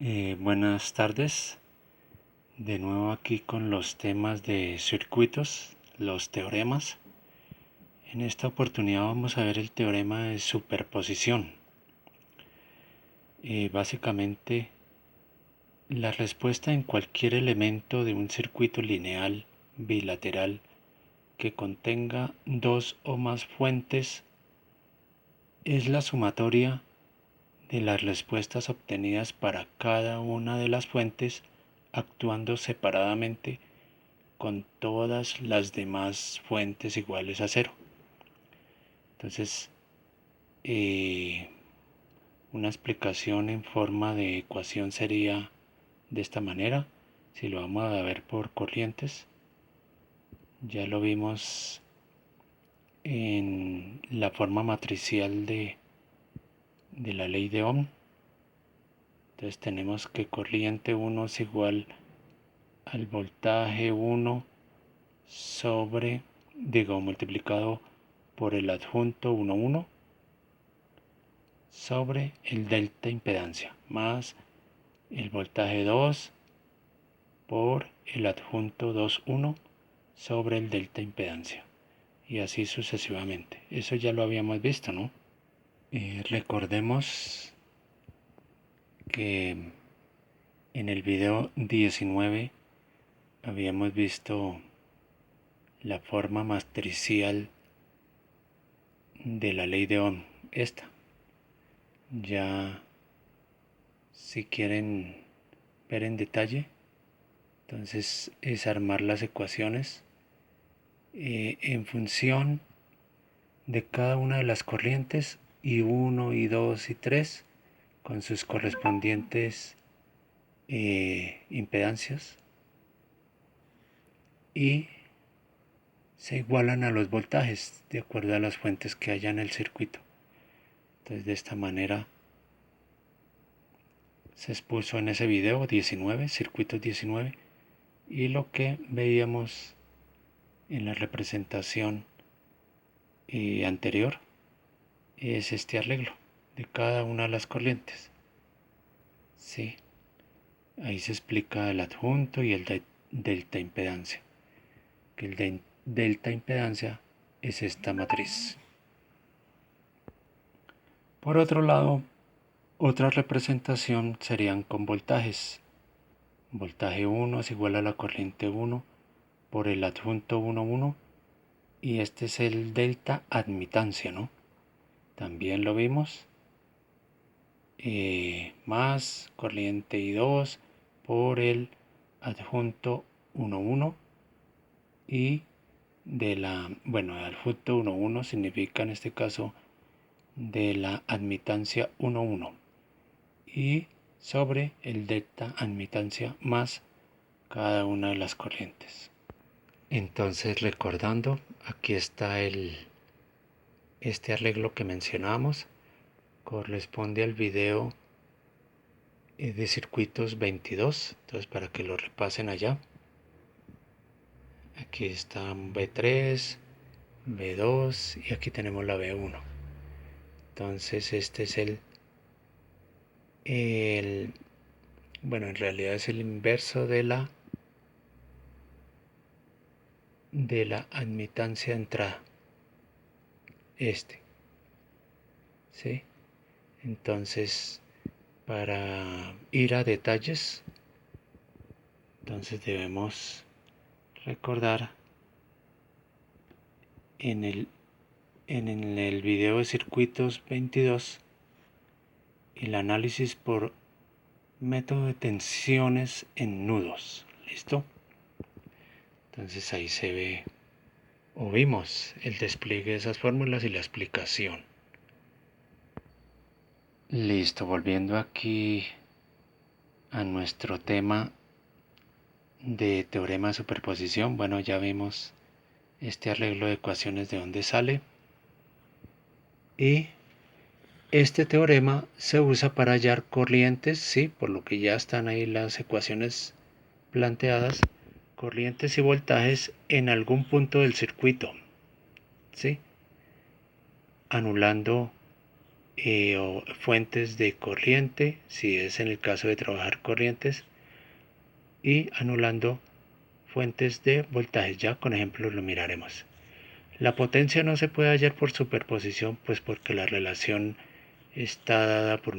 Buenas tardes, de nuevo aquí con los temas de circuitos, los teoremas. En esta oportunidad vamos a ver el teorema de superposición. Básicamente, la respuesta en cualquier elemento de un circuito lineal bilateral que contenga dos o más fuentes es la sumatoria de las respuestas obtenidas para cada una de las fuentes actuando separadamente con todas las demás fuentes iguales a cero. Entonces, eh, una explicación en forma de ecuación sería de esta manera. Si lo vamos a ver por corrientes, ya lo vimos en la forma matricial de la ley de Ohm. Entonces tenemos que corriente 1 es igual al voltaje 1 sobre, multiplicado por el adjunto 1,1 sobre el delta impedancia más el voltaje 2 por el adjunto 2,1 sobre el delta impedancia, y así sucesivamente. Eso ya lo habíamos visto, ¿no? Recordemos que en el video 19 habíamos visto la forma matricial de la ley de Ohm. Ya, si quieren ver en detalle, entonces es armar las ecuaciones en función de cada una de las corrientes, y 1 y 2 y 3 con sus correspondientes impedancias, y se igualan a los voltajes de acuerdo a las fuentes que haya en el circuito. Entonces, de esta manera se expuso en ese video 19, circuitos 19, y lo que veíamos en la representación anterior es este arreglo de cada una de las corrientes. Sí, ahí se explica el adjunto y el delta impedancia, que el delta impedancia es esta matriz. Por otro lado, otra representación serían con voltajes. Voltaje 1 es igual a la corriente 1 por el adjunto 1,1, y este es el delta admitancia, ¿no? También lo vimos. Más corriente I2 por el adjunto 1,1, y el adjunto 1,1 significa en este caso de la admitancia 1,1, y sobre el delta admitancia más cada una de las corrientes. Entonces, recordando, aquí está este arreglo que mencionamos, corresponde al video de circuitos 22, entonces para que lo repasen allá. Aquí está B3, B2 y aquí tenemos la B1. Entonces este es en realidad es el inverso de la admitancia de entrada, ¿sí? Entonces, para ir a detalles, entonces debemos recordar en el video de circuitos 22 el análisis por método de tensiones en nudos. ¿Listo? Entonces ahí se ve o vimos el despliegue de esas fórmulas y la explicación. Listo, volviendo aquí a nuestro tema de teorema de superposición. Bueno, ya vimos este arreglo de ecuaciones de dónde sale, y este teorema se usa para hallar corrientes, sí, por lo que ya están ahí las ecuaciones planteadas, corrientes y voltajes en algún punto del circuito, sí, anulando o fuentes de corriente, si es en el caso de trabajar corrientes, y anulando fuentes de voltaje. Ya con ejemplos lo miraremos. La potencia no se puede hallar por superposición, pues porque la relación está dada por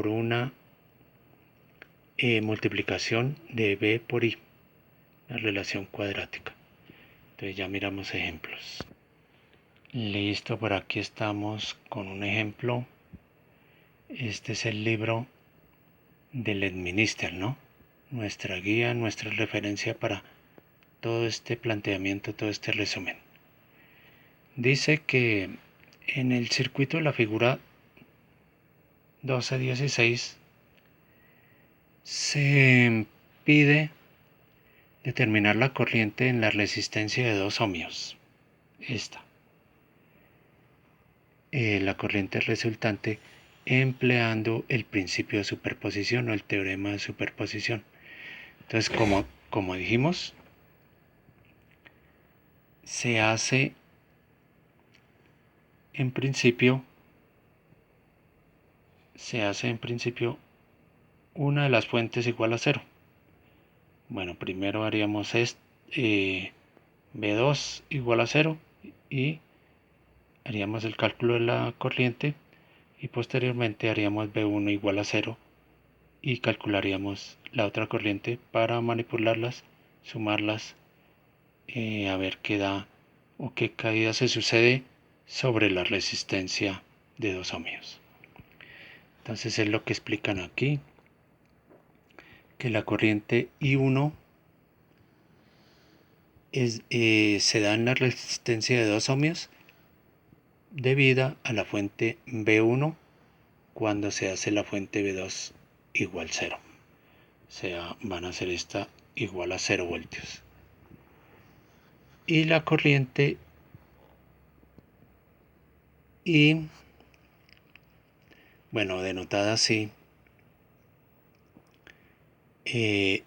una multiplicación de B por I, la relación cuadrática. Entonces ya miramos ejemplos. Listo, por aquí estamos con un ejemplo. Este es el libro del Edminister, ¿no? Nuestra guía, nuestra referencia para todo este planteamiento, todo este resumen. Dice que en el circuito de la figura 12-16 se pide determinar la corriente en la resistencia de 2 ohmios. Esta. La corriente resultante empleando el principio de superposición o el teorema de superposición. Entonces, como dijimos, se hace en principio una de las fuentes igual a 0. Bueno, primero haríamos B2 igual a 0 y haríamos el cálculo de la corriente y posteriormente haríamos B1 igual a 0 y calcularíamos la otra corriente para manipularlas, sumarlas, a ver qué da o qué caída se sucede sobre la resistencia de 2 ohmios. Entonces es lo que explican aquí, que la corriente I1 se da en la resistencia de 2 ohmios debida a la fuente B1 cuando se hace la fuente B2 igual 0. O sea, van a ser esta igual a 0 voltios. Y la corriente I, bueno, denotada así, I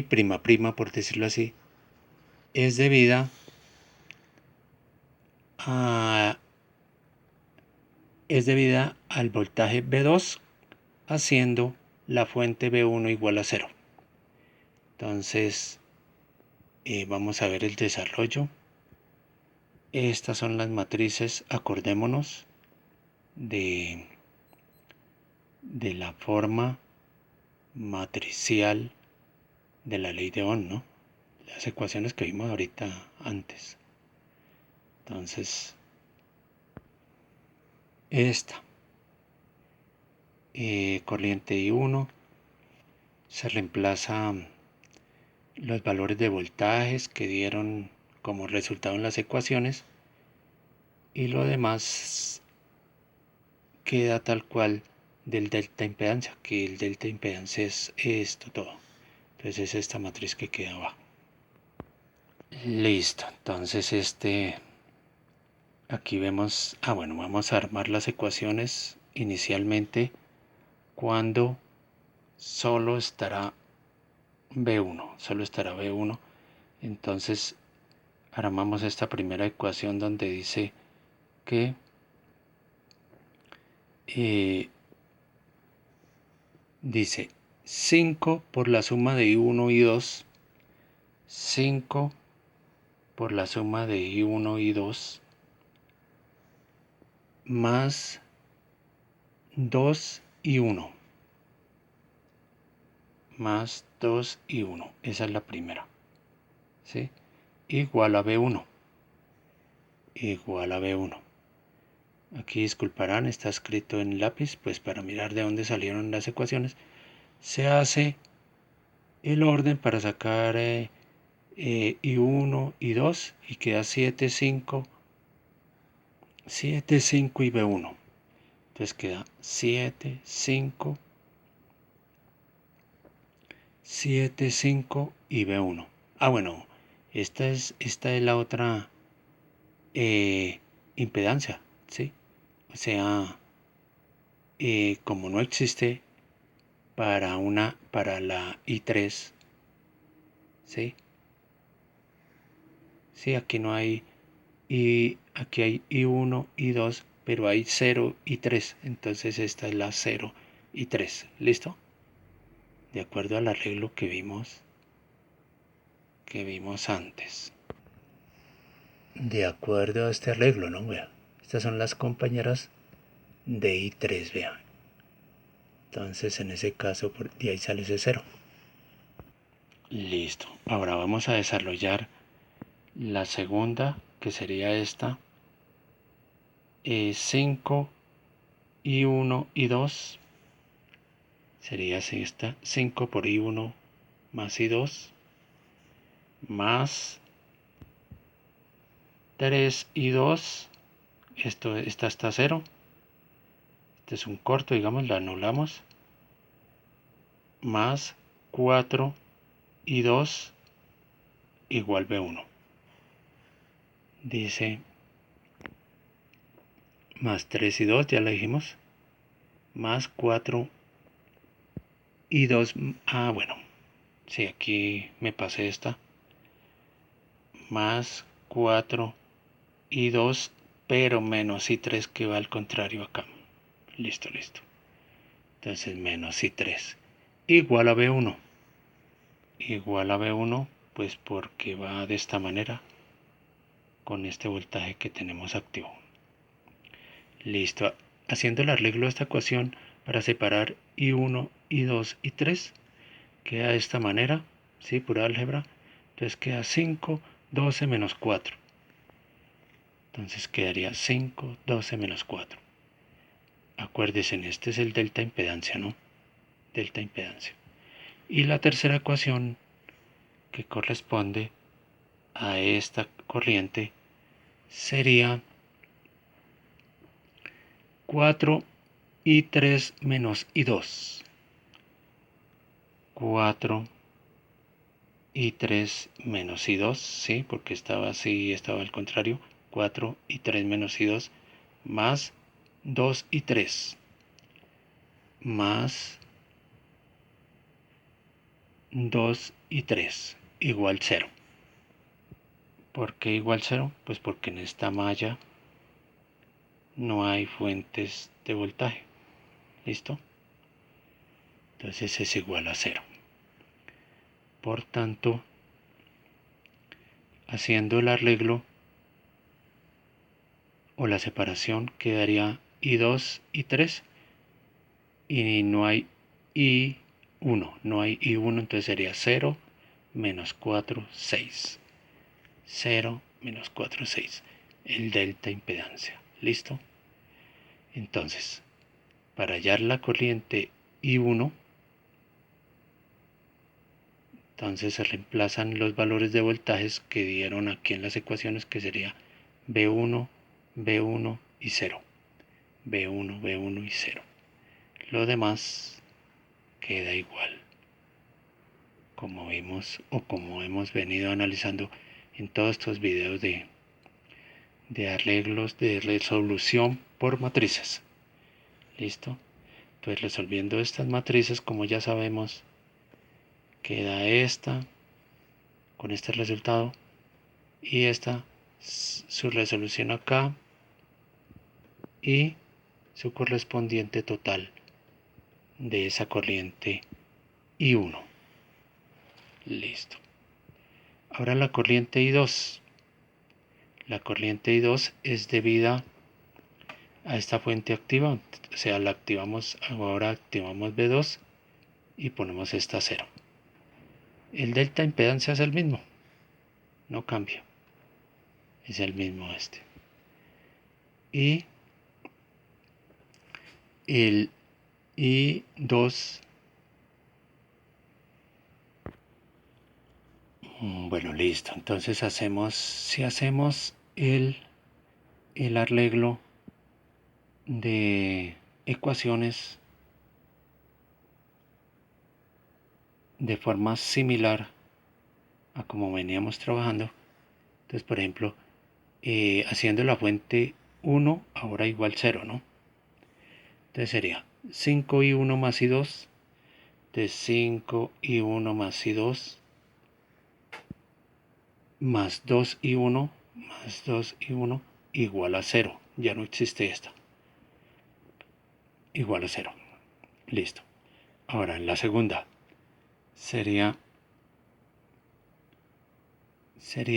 prima prima, por decirlo así, es debida al voltaje B2 haciendo la fuente B1 igual a 0. Entonces, vamos a ver el desarrollo. Estas son las matrices, acordémonos de la forma matricial de la ley de Ohm, ¿no? Las ecuaciones que vimos ahorita antes. Entonces, esta corriente I1 se reemplaza los valores de voltajes que dieron como resultado en las ecuaciones y lo demás queda tal cual del delta impedancia, que el delta impedancia es esto todo. Entonces es esta matriz que queda abajo. Listo, entonces aquí vemos, bueno, vamos a armar las ecuaciones inicialmente cuando solo estará B1. Entonces armamos esta primera ecuación donde dice que dice 5 por la suma de I1 y 2, 5 por la suma de I1 y 2, más 2 y 1, más 2 y 1, esa es la primera, ¿sí? Igual a B1, igual a B1. Aquí disculparán, está escrito en lápiz, pues para mirar de dónde salieron las ecuaciones, se hace el orden para sacar I1 y 2 y queda 7, 5 y B1. Entonces queda 7, 5 y B1. Bueno, esta es la otra impedancia, ¿sí? O sea, como no existe para la I3, ¿sí? Sí, aquí no hay, y aquí hay I1 y 2, pero hay 0 y 3, entonces esta es la 0 y 3, ¿listo? De acuerdo al arreglo que vimos antes. De acuerdo a este arreglo, ¿no? Vean, estas son las compañeras de I3, vean. Entonces en ese caso de ahí sale ese 0. Listo. Ahora vamos a desarrollar la segunda, que sería esta. 5 y 1 y 2. Sería esta. 5 por I1 más I2. Más 3 y 2. Esta está 0. Este es un corto, digamos, lo anulamos. Más 4 y 2 igual B1. Dice más 3 y 2, ya lo dijimos. Más 4 y 2. Bueno. Sí, aquí me pasé esta. Más 4 y 2, pero menos I3 que va al contrario acá. Listo. Entonces menos I3 igual a B1. Igual a B1, pues porque va de esta manera con este voltaje que tenemos activo. Listo. Haciendo el arreglo de esta ecuación para separar I1, I2 y 3, queda de esta manera, ¿sí? Pura álgebra. Entonces queda 5, 12 menos 4. Entonces quedaría 5, 12 menos 4. Acuérdense, este es el delta impedancia, ¿no? Delta impedancia. Y la tercera ecuación que corresponde a esta corriente sería 4 y 3 menos I2. 4 y 3 menos I2, ¿sí? Porque estaba así, estaba al contrario. 4 y 3 menos I2 más 2 y 3 más 2 y 3 igual 0. ¿Por qué igual 0? Pues porque en esta malla no hay fuentes de voltaje. ¿Listo? Entonces es igual a 0. Por tanto, haciendo el arreglo o la separación, quedaría I2 y 3 y no hay I1. No hay I1, entonces sería 0 menos 4, 6. 0 menos 4, 6. El delta impedancia. ¿Listo? Entonces, para hallar la corriente I1, entonces se reemplazan los valores de voltajes que dieron aquí en las ecuaciones, que sería B1, B1 y 0. B1, B1 y 0. Lo demás queda igual, como vimos o como hemos venido analizando en todos estos videos de arreglos de resolución por matrices. ¿Listo? Entonces resolviendo estas matrices, como ya sabemos, queda esta con este resultado y esta su resolución acá y su correspondiente total de esa corriente I1. Listo. Ahora la corriente I2. La corriente I2 es debida a esta fuente activa, o sea, la activamos, ahora activamos B2 y ponemos esta 0. El delta impedancia es el mismo, no cambia, es el mismo este. Y el I2, bueno, listo. Entonces si hacemos el arreglo de ecuaciones de forma similar a como veníamos trabajando, entonces por ejemplo, haciendo la fuente 1 ahora igual 0, ¿no? Entonces sería 5 y 1 más y 2 de 5 y 1 más y 2 más 2 y 1 más 2 y 1 igual a 0. ya no existe esta. Igual a 0. Listo. Ahora en la segunda sería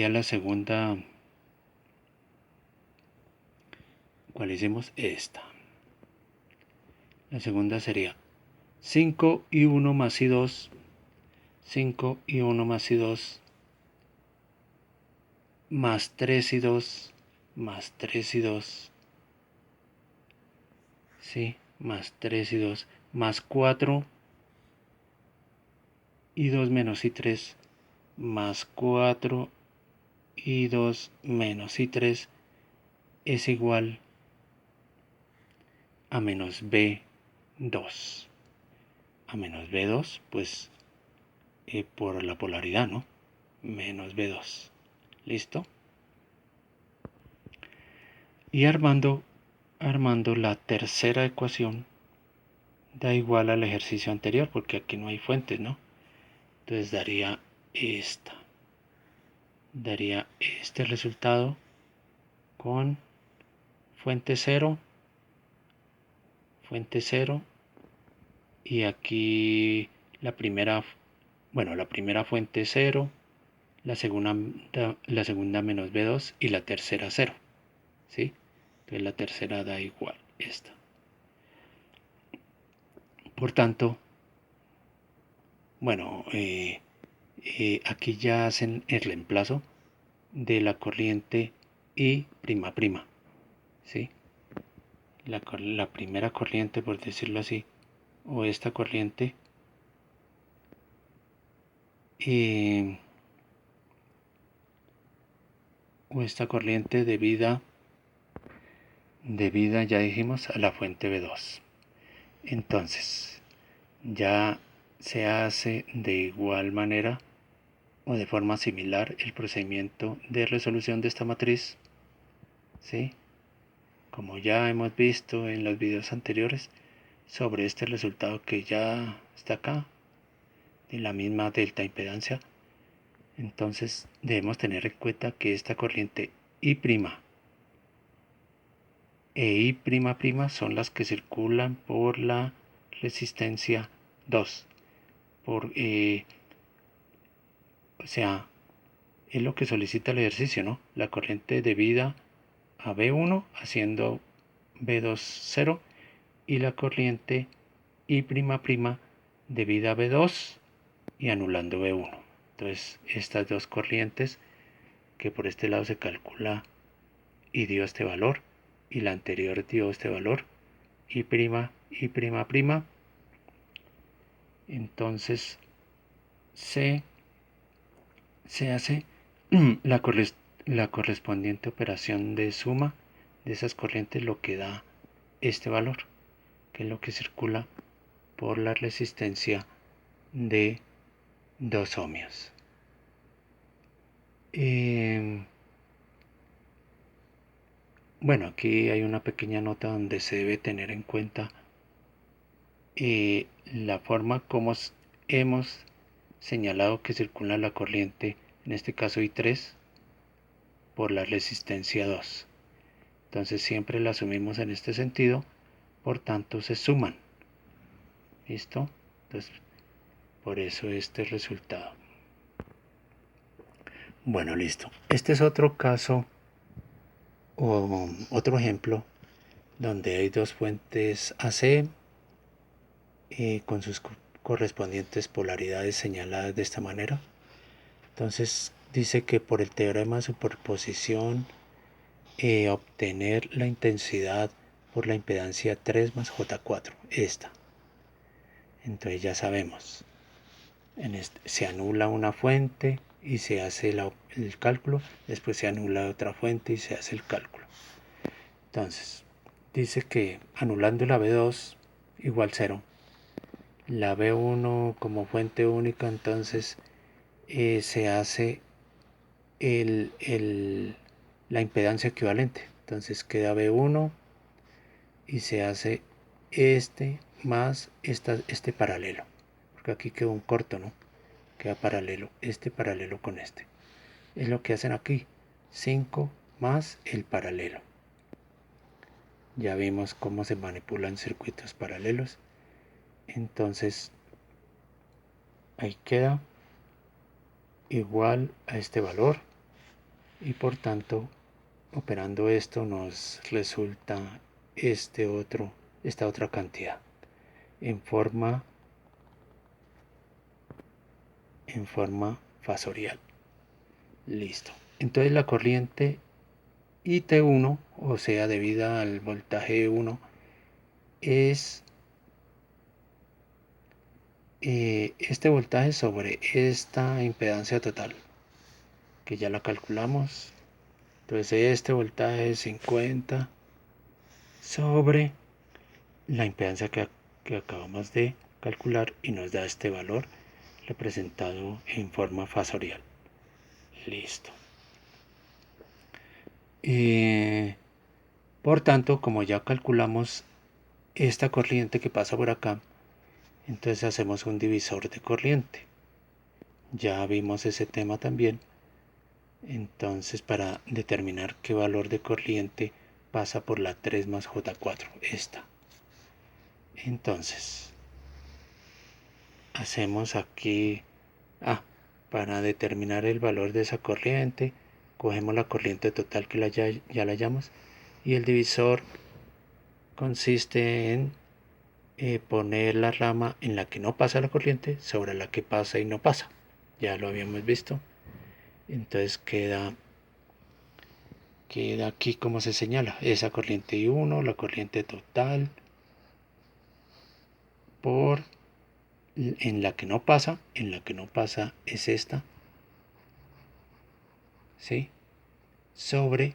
la segunda. ¿Cuál hicimos? Esta. La segunda sería 5 y 1 más y 2. 5 y 1 más y 2. Más 3 y 2. Más 3 y 2. Sí, más 3 y 2. Más 4 y 2 menos y 3. Más 4 y 2 menos y 3 es igual a menos B2. A menos B2, pues por la polaridad, ¿no? Menos B2. ¿Listo? Y armando la tercera ecuación da igual al ejercicio anterior, porque aquí no hay fuentes, ¿no? Entonces daría esta. Daría este resultado con fuente 0, y aquí la primera fuente 0, la segunda menos B2 y la tercera 0, ¿sí? Entonces la tercera da igual esta. Por tanto, bueno, aquí ya hacen el reemplazo de la corriente I', ¿sí? La primera corriente, por decirlo así, o esta corriente, o esta corriente debida, ya dijimos, a la fuente B2. Entonces, ya se hace de igual manera o de forma similar el procedimiento de resolución de esta matriz, ¿sí? Como ya hemos visto en los videos anteriores, sobre este resultado que ya está acá, de la misma delta impedancia. Entonces debemos tener en cuenta que esta corriente I' e I'' son las que circulan por la resistencia 2. O sea, es lo que solicita el ejercicio, ¿no? La corriente debida a B1 haciendo B2 0, y la corriente I'' debida a B2 y anulando B1. Entonces estas dos corrientes, que por este lado se calcula y dio este valor, y la anterior dio este valor, I', entonces se hace la correspondiente operación de suma de esas corrientes, lo que da este valor, que es lo que circula por la resistencia de 2 ohmios. Bueno, aquí hay una pequeña nota donde se debe tener en cuenta la forma como hemos señalado que circula la corriente, en este caso I3, por la resistencia 2. Entonces siempre la asumimos en este sentido, por tanto se suman. ¿Listo? Entonces, por eso este resultado. Bueno, listo. Este es otro caso o otro ejemplo donde hay dos fuentes AC con sus correspondientes polaridades señaladas de esta manera. Entonces dice que por el teorema de superposición obtener la intensidad por la impedancia 3 más J4, esta. Entonces ya sabemos, se anula una fuente y se hace el cálculo, después se anula otra fuente y se hace el cálculo. Entonces dice que anulando la B2 igual 0, la B1 como fuente única, entonces se hace la impedancia equivalente. Entonces queda B1 y se hace este más este paralelo, porque aquí quedó un corto, ¿no? Queda paralelo, este paralelo con este. Es lo que hacen aquí, 5 más el paralelo. Ya vimos cómo se manipulan circuitos paralelos. Entonces ahí queda igual a este valor y por tanto operando esto nos resulta esta otra cantidad en forma fasorial. Listo. Entonces la corriente IT1, o sea, debida al voltaje 1, es este voltaje sobre esta impedancia total, que ya la calculamos. Entonces este voltaje es 50 sobre la impedancia que acabamos de calcular y nos da este valor representado en forma fasorial. Listo. Por tanto, como ya calculamos esta corriente que pasa por acá, entonces hacemos un divisor de corriente. Ya vimos ese tema también. Entonces, para determinar qué valor de corriente pasa por la 3 más J4, esta. Entonces, hacemos aquí, para determinar el valor de esa corriente, cogemos la corriente total que ya la hallamos y el divisor consiste en poner la rama en la que no pasa la corriente sobre la que pasa y no pasa. Ya lo habíamos visto. Entonces queda aquí como se señala esa corriente I1, la corriente total por en la que no pasa es esta, ¿sí? Sobre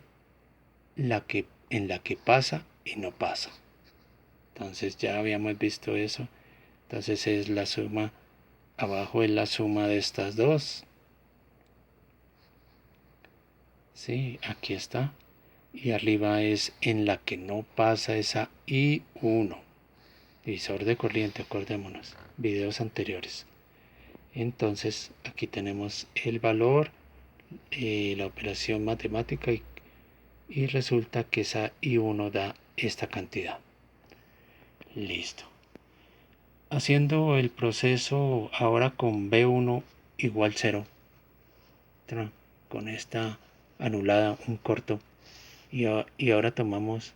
en la que pasa y no pasa. Entonces ya habíamos visto eso. Entonces es la suma, abajo es la suma de estas dos. Sí, aquí está. Y arriba es en la que no pasa esa I1. Divisor de corriente, acordémonos. Videos anteriores. Entonces aquí tenemos el valor, la operación matemática y resulta que esa I1 da esta cantidad. Listo. Haciendo el proceso ahora con B1 igual 0, con esta anulada un corto, y ahora tomamos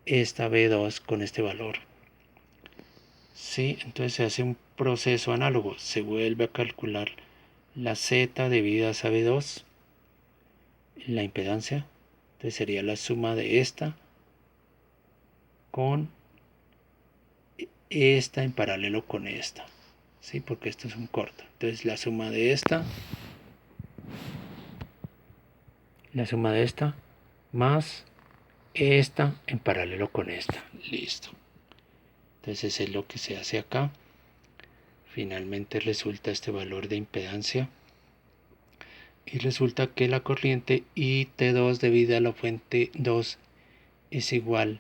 esta B2 con este valor. Sí, entonces se hace un proceso análogo, se vuelve a calcular la Z debida a esa B2, la impedancia, entonces sería la suma de esta con esta en paralelo con esta, ¿sí? Porque esto es un corto. Entonces la suma de esta más esta en paralelo con esta. Listo. Entonces es lo que se hace acá. Finalmente resulta este valor de impedancia. Y resulta que la corriente IT2 debida a la fuente 2 es igual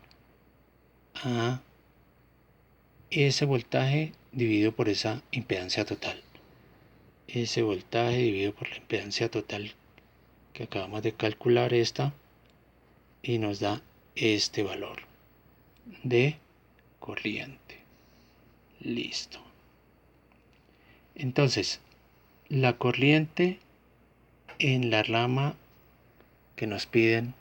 a ese voltaje dividido por esa impedancia total. Ese voltaje dividido por la impedancia total que acabamos de calcular esta y nos da este valor de corriente. Listo. Entonces, la corriente en la rama que nos piden,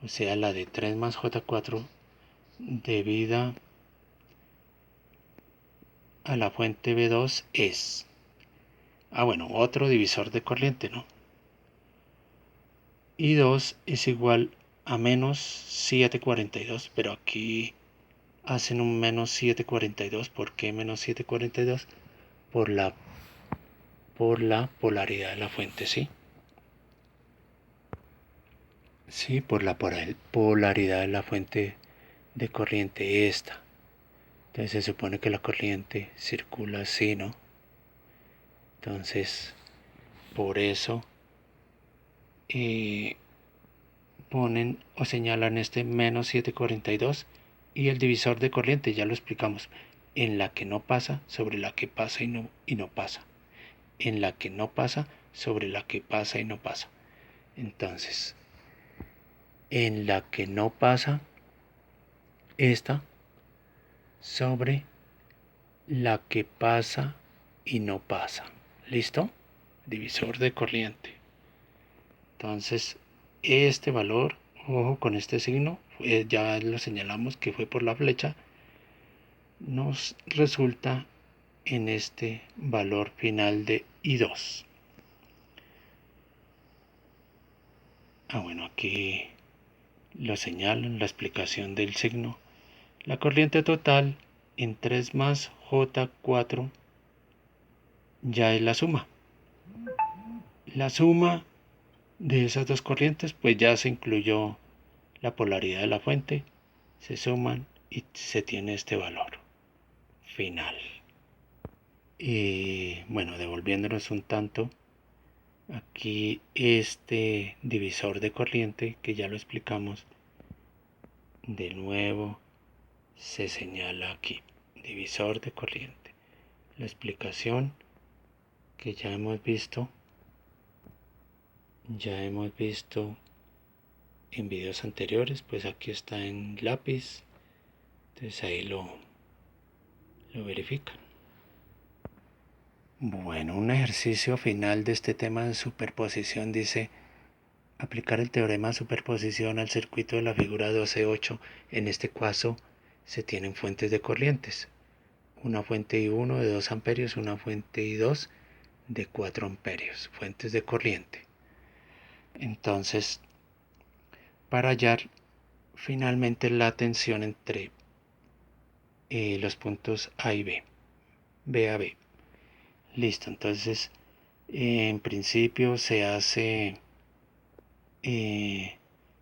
o sea, la de 3 más J4 debida a la fuente B2 es, otro divisor de corriente, ¿no? I2 es igual a menos 742, pero aquí hacen un menos 742. ¿Por qué menos 742? Por la polaridad de la fuente, ¿sí? Sí, por la polaridad de la fuente de corriente esta. Entonces se supone que la corriente circula así, ¿no? Entonces, por eso ponen o señalan este menos 742 y el divisor de corriente, ya lo explicamos, en la que no pasa sobre la que pasa y no pasa. En la que no pasa sobre la que pasa y no pasa. Entonces, en la que no pasa, esta sobre la que pasa y no pasa. ¿Listo? Divisor de corriente. Entonces, este valor, ojo con este signo, ya lo señalamos que fue por la flecha, nos resulta en este valor final de I2. Bueno, aquí lo señalo en la explicación del signo. La corriente total en 3 más J4 ya es la suma. La suma de esas dos corrientes pues ya se incluyó la polaridad de la fuente, se suman y se tiene este valor final. Y bueno, devolviéndonos un tanto, aquí este divisor de corriente que ya lo explicamos, de nuevo se señala aquí, divisor de corriente. La explicación que ya hemos visto en videos anteriores, pues aquí está en lápiz, entonces ahí lo verifican. Bueno, un ejercicio final de este tema de superposición dice: aplicar el teorema de superposición al circuito de la figura 12.8. En este caso se tienen fuentes de corrientes, una fuente I1 de 2 amperios, una fuente I2 de 4 amperios, fuentes de corriente. Entonces, para hallar finalmente la tensión entre los puntos A y B, B a B. Listo, entonces en principio se hace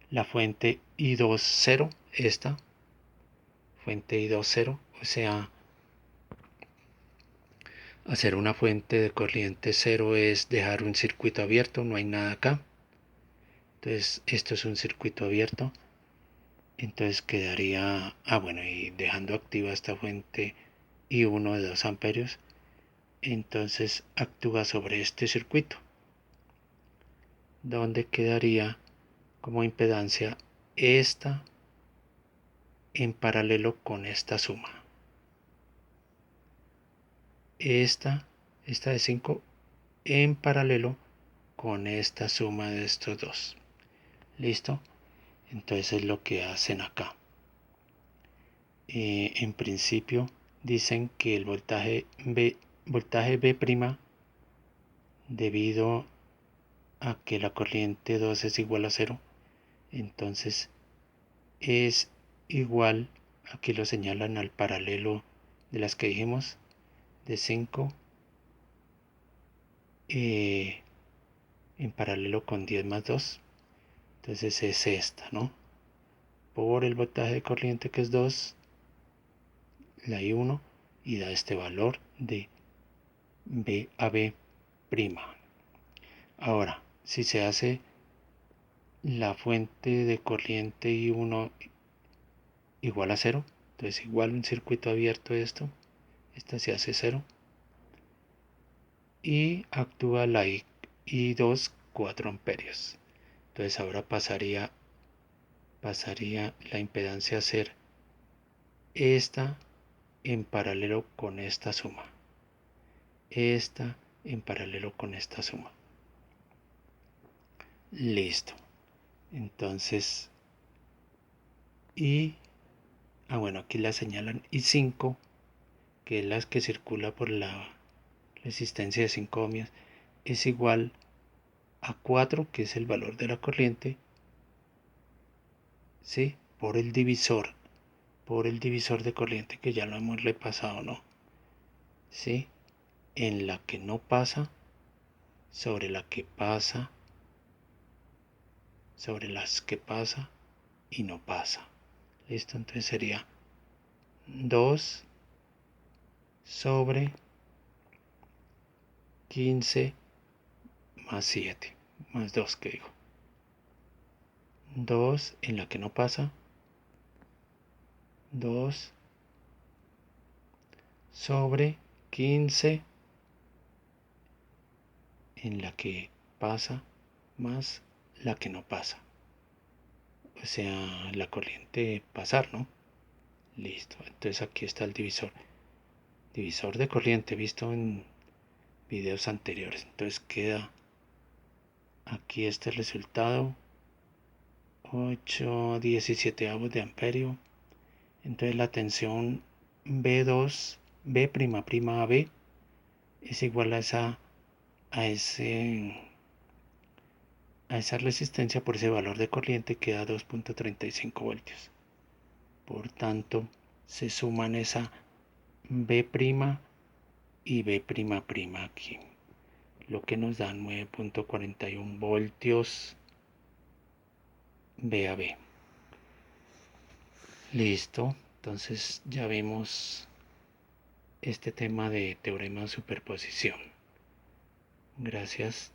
la fuente I2.0, esta fuente I2.0, o sea, hacer una fuente de corriente 0 es dejar un circuito abierto, no hay nada acá. Entonces esto es un circuito abierto, entonces quedaría, bueno, y dejando activa esta fuente I1 de 2 amperios, entonces actúa sobre este circuito, donde quedaría como impedancia esta en paralelo con esta suma. Esta de 5 en paralelo con esta suma de estos dos. ¿Listo? Entonces es lo que hacen acá. En principio dicen que el voltaje B', debido a que la corriente 2 es igual a 0, entonces es igual, aquí lo señalan al paralelo de las que dijimos, de 5 en paralelo con 10 más 2, entonces es esta, ¿no? Por el voltaje de corriente que es 2, la I1, y da este valor de B a B'. Ahora, si se hace la fuente de corriente I1 igual a 0, entonces igual un circuito abierto esta se hace 0, y actúa la I2 4 amperios. Entonces ahora pasaría la impedancia a ser esta en paralelo con esta suma, esta en paralelo con esta suma. Listo. Entonces, bueno, aquí la señalan I5, que es la que circula por la resistencia de 5 ohmios, es igual a 4, que es el valor de la corriente, ¿sí? Por el divisor de corriente, que ya lo hemos repasado, ¿no? ¿Sí? En la que no pasa, sobre la que pasa, sobre las que pasa y no pasa. ¿Listo? Entonces sería 2 sobre 15 más 7, más 2 que digo. 2 en la que no pasa, 2 sobre 15 en la que pasa más la que no pasa. O sea, la corriente pasar, ¿no? Listo. Entonces aquí está el divisor. Divisor de corriente visto en videos anteriores. Entonces queda aquí este resultado. 8,17 de amperio. Entonces la tensión B2, B''AB es igual a ese a esa resistencia por ese valor de corriente que da 2,35 voltios. Por tanto, se suman esa B' y B'' aquí, lo que nos da 9,41 voltios VAB. Listo, entonces ya vimos este tema de teorema de superposición. Gracias.